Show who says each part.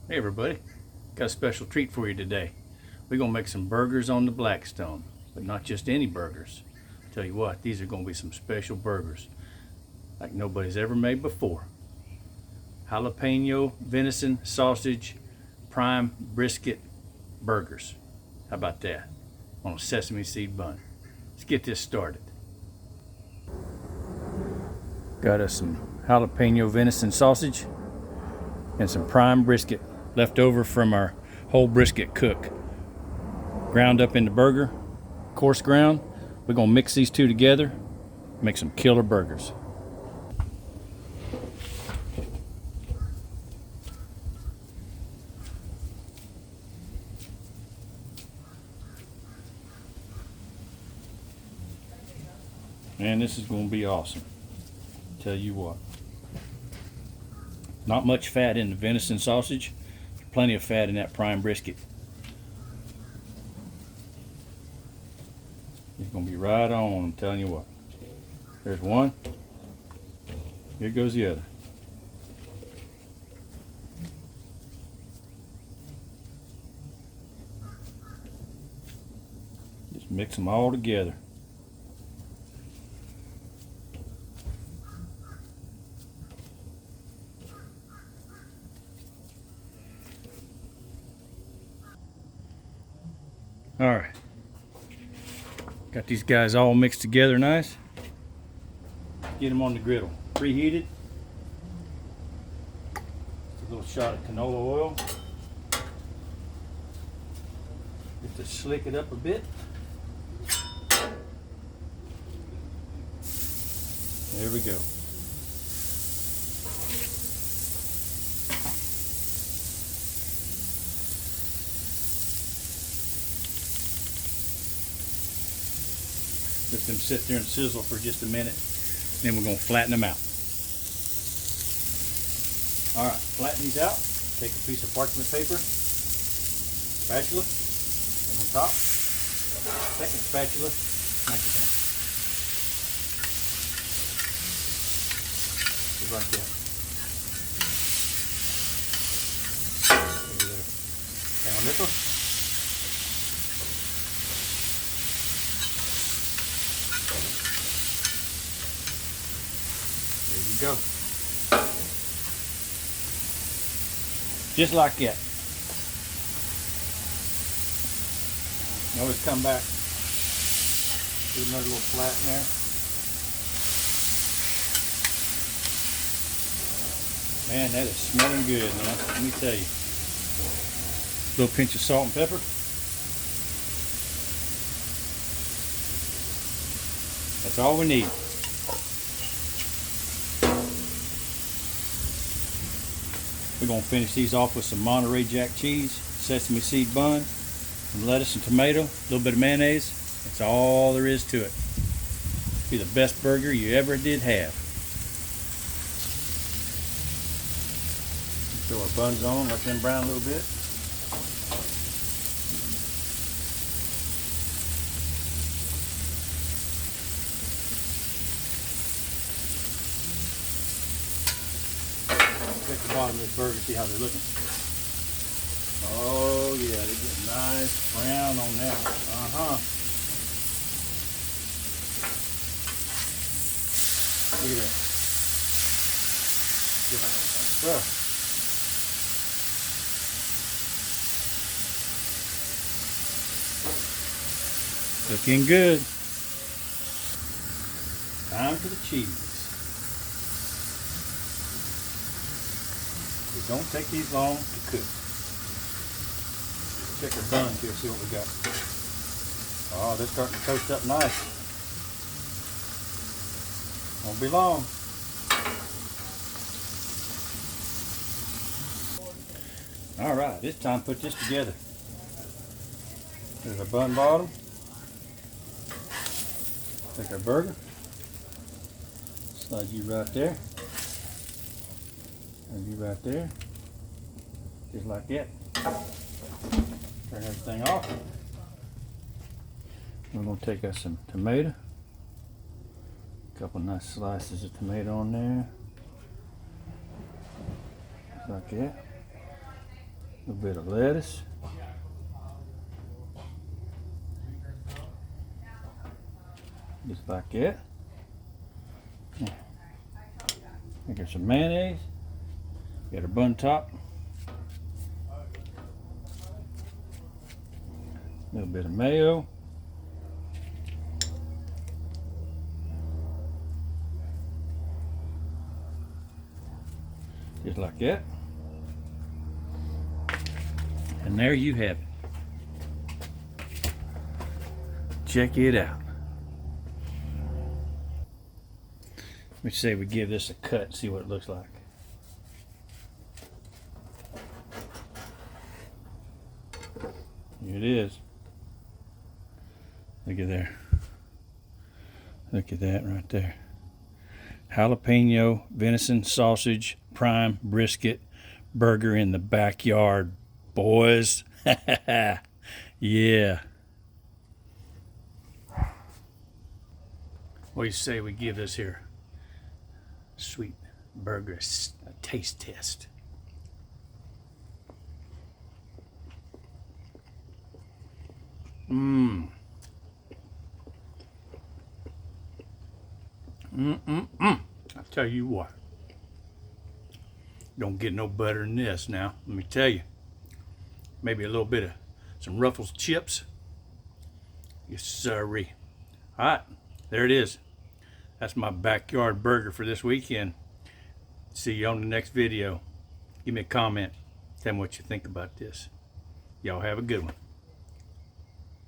Speaker 1: Hey everybody, got a special treat for you today. We're gonna make some burgers on the Blackstone, but not just any burgers. Tell you what, these are gonna be some special burgers like nobody's ever made before. Jalapeno, venison, sausage, prime brisket burgers. How about that? On a sesame seed bun. Let's get this started. Got us some jalapeno venison sausage and some prime brisket left over from our whole brisket cook. Ground up in the burger, coarse ground. We're gonna mix these two together, make some killer burgers. Man, this is gonna be awesome. Tell you what. Not much fat in the venison sausage, plenty of fat in that prime brisket. It's gonna be right on, I'm telling you what. There's one. Here goes the other. Just mix them all together. All right. Got these guys all mixed together nice. Get them on the griddle. Preheated. Just a little shot of canola oil. Just to slick it up a bit. There we go. Let them sit there and sizzle for just a minute. Then we're going to flatten them out. All right, flatten these out. Take a piece of parchment paper, spatula, and on top, second spatula, knock it down. Just like that. Maybe there. And on this one, go. Just like that. You always come back, do another little flat in there. Man, that is smelling good, man. Let me tell you. A little pinch of salt and pepper. That's all we need. We're going to finish these off with some Monterey Jack cheese, sesame seed bun, some lettuce and tomato, a little bit of mayonnaise. That's all there is to it. Be the best burger you ever did have. Throw our buns on, let them brown a little bit. Check the bottom of this burger, see how they're looking. Oh yeah, they're getting nice brown on that. Look at that. Just like that. Looking good. Time for the cheese. It don't take these long to cook. Check our buns here, see what we got. Oh, they're starting to toast up nice. Won't be long. All right, it's time to put this together. There's our bun bottom. Take our burger. Slide you right there. And you right there. Just like that. Turn everything off. We're going to take us some tomato. A couple nice slices of tomato on there. Just like that. A little bit of lettuce. Just like that. Get some mayonnaise. Got our bun top. A little bit of mayo. Just like that. And there you have it. Check it out. Let's say we give this a cut and see what it looks like. Here it is. Look at there. Look at that right there. Jalapeno, venison, sausage, prime, brisket, burger in the backyard, boys. Yeah. What do you say we give this here sweet burger a taste test? I tell you what, don't get no better than this now. Let me tell you. Maybe a little bit of some Ruffles chips. Yes, sirree. All right, there it is. That's my backyard burger for this weekend. See you on the next video. Give me a comment. Tell me what you think about this. Y'all have a good one.